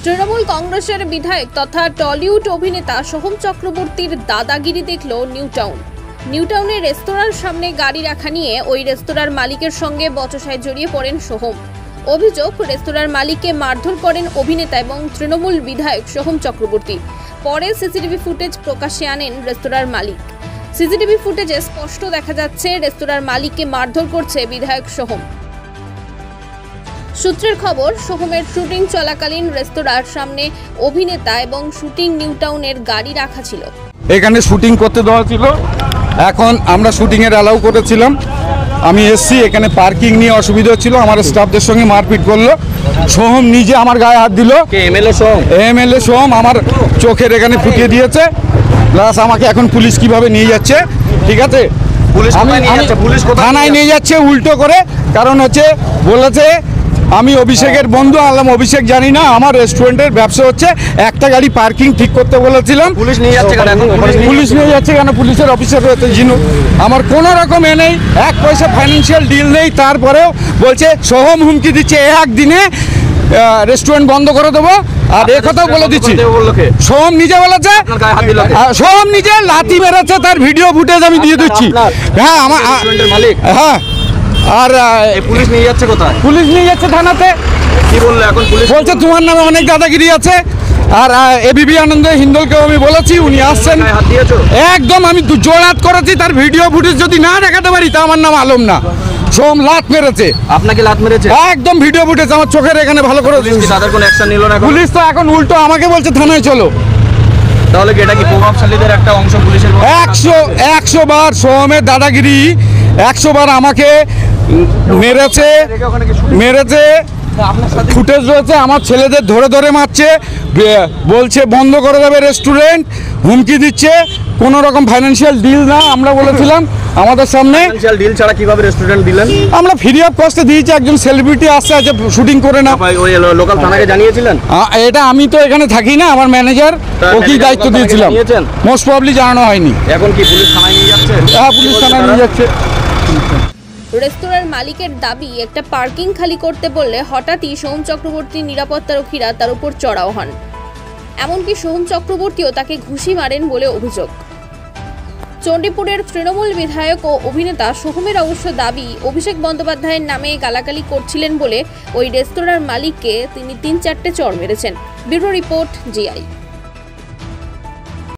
তৃণমূল কংগ্রেসের বিধায়ক তথা টলিউড অভিনেতা সোহম চক্রবর্তীর দাদাগিরি দেখল নিউটাউনের রেস্তোরাঁর সামনে গাড়ি রাখা নিয়ে ওই রেস্তোরাঁর মালিকের সঙ্গে বচসায় জড়িয়ে পড়েন সোহম। অভিযোগ, রেস্তোরাঁর মালিককে মারধর করেন অভিনেতা এবং তৃণমূল বিধায়ক সোহম চক্রবর্তী। পরে সিসিটিভি ফুটেজ প্রকাশ্যে আনেন রেস্তোরাঁর মালিক। সিসিটিভি ফুটেজে স্পষ্ট দেখা যাচ্ছে রেস্তোরাঁর মালিককে মারধর করছে বিধায়ক সোহম। সূত্রের খবর, সোহমের শুটিং চলাকালীন রেস্তোরাঁর সামনে অভিনেতা এবং শুটিং নিউটাউনের গাড়ি রাখা ছিল। এখানে শুটিং করতে দেওয়া ছিল, এখন আমরা শুটিং এর অ্যালাউ করেছিলাম। আমি এসছি, এখানে পার্কিং নিয়ে অসুবিধা ছিল, আমার স্টাফদের সঙ্গে মারপিট করলো। সোহম নিজে আমার গায়ে হাত দিল। এমএলএ সোহম আমার চোখের এখানে ফুটিয়ে দিয়েছে, প্লাস আমাকে এখন পুলিশ কিভাবে নিয়ে যাচ্ছে, ঠিক আছে, থানায় নিয়ে যাচ্ছে উল্টো করে। কারণ হচ্ছে বলেছে আমি অভিষেকের বন্ধু, আলাম অভিষেক জানি না, আমার রেস্টুরেন্টের ব্যবসা হচ্ছে, একটা গাড়ি পার্কিং ঠিক করতে বলেছিলাম। পুলিশ নিয়ে যাচ্ছে কেন? পুলিশের অফিসার রয়েছে জিনু, আমার কোনো রকম নেই, এক পয়সা ফাইন্যান্সিয়াল ডিল নেই। তারপরেও বলছে সোহম হুমকি দিচ্ছে একদিনে রেস্টুরেন্ট বন্ধ করে দেবো। আর এ কথাও বলে দিচ্ছি, সোহম নিজে বলেছে, সোহম নিজে লাথি মেরেছে, তার ভিডিও ফুটেজ আমি দিয়ে দিচ্ছি। হ্যাঁ আমার হ্যাঁ। আর পুলিশ নিয়ে যাচ্ছে কোথায়? পুলিশ নিয়ে যাচ্ছে থানাতে। কি বললো এখন? পুলিশ বলছে তোমার নামে অনেক দাদাগিরি আছে। আর এবিপি আনন্দ হিন্দলকেও আমি বলেছি, উনি আসছেন। একদম আমি জোড়াত করেছি, তার ভিডিও ফুটেজ যদি না দেখাতে পারি তা আমার নাম আলম না। সোম লাত মেরেছে। আপনাকে লাত মেরেছে? একদম ভিডিও ফুটেজ আমার চোখের এখানে ভালো করে। তাদের কোনো অ্যাকশন নিল না? পুলিশ তো এখন উল্টো আমাকে বলছে থানায় চলো। তাহলে কি এটা কি প্রভাবশালীদের একটা অংশ পুলিশের? 100 বার সোহমের দাদাগিরি, 100 বার আমাকে মেরেছে। ফুটেজ রয়েছে, আমার ছেলেদের ধরে ধরে মারছে, বলছে বন্ধ করে দেবে রেস্টুরেন্ট, হুমকি দিচ্ছে। কোনো রকম ফাইন্যান্সিয়াল ডিল না, আমরা বলেছিলাম আমাদের সামনে। ফাইন্যান্সিয়াল ডিল ছাড়া কিভাবে রেস্টুরেন্ট দিলেন? আমরা ফ্রি অফ কস্টে দিয়েছি, একজন সেলিব্রিটি আসছে আছে শুটিং করে না। ওই লোকাল থানাকে জানিয়েছিলেন? এটা আমি তো এখানে থাকি না, আমার ম্যানেজার, ওকেই দায়িত্ব দিয়েছিলাম। মোস্ট প্রবাবলি জানানো হয়নি। এখন কি পুলিশ থানায় নিয়ে যাচ্ছে? হ্যাঁ, পুলিশ থানায় নিয়ে যাচ্ছে। রেস্তোরাঁর মালিকের দাবি, একটা পার্কিং খালি করতে বললে হঠাৎই সোহম চক্রবর্তীর নিরাপত্তারক্ষীরা তার উপর চড়াও হন। এমনকি সোহম চক্রবর্তীও তাকে ঘুষি মারেন বলে অভিযোগ। চণ্ডীপুরের তৃণমূল বিধায়ক ও অভিনেতা সোহমের অবশ্য দাবি, অভিষেক বন্দ্যোপাধ্যায়ের নামে গালাগালি করছিলেন বলে ওই রেস্তোরাঁর মালিককে তিনি 3-4টে চড় মেরেছেন। Bureau report, GI.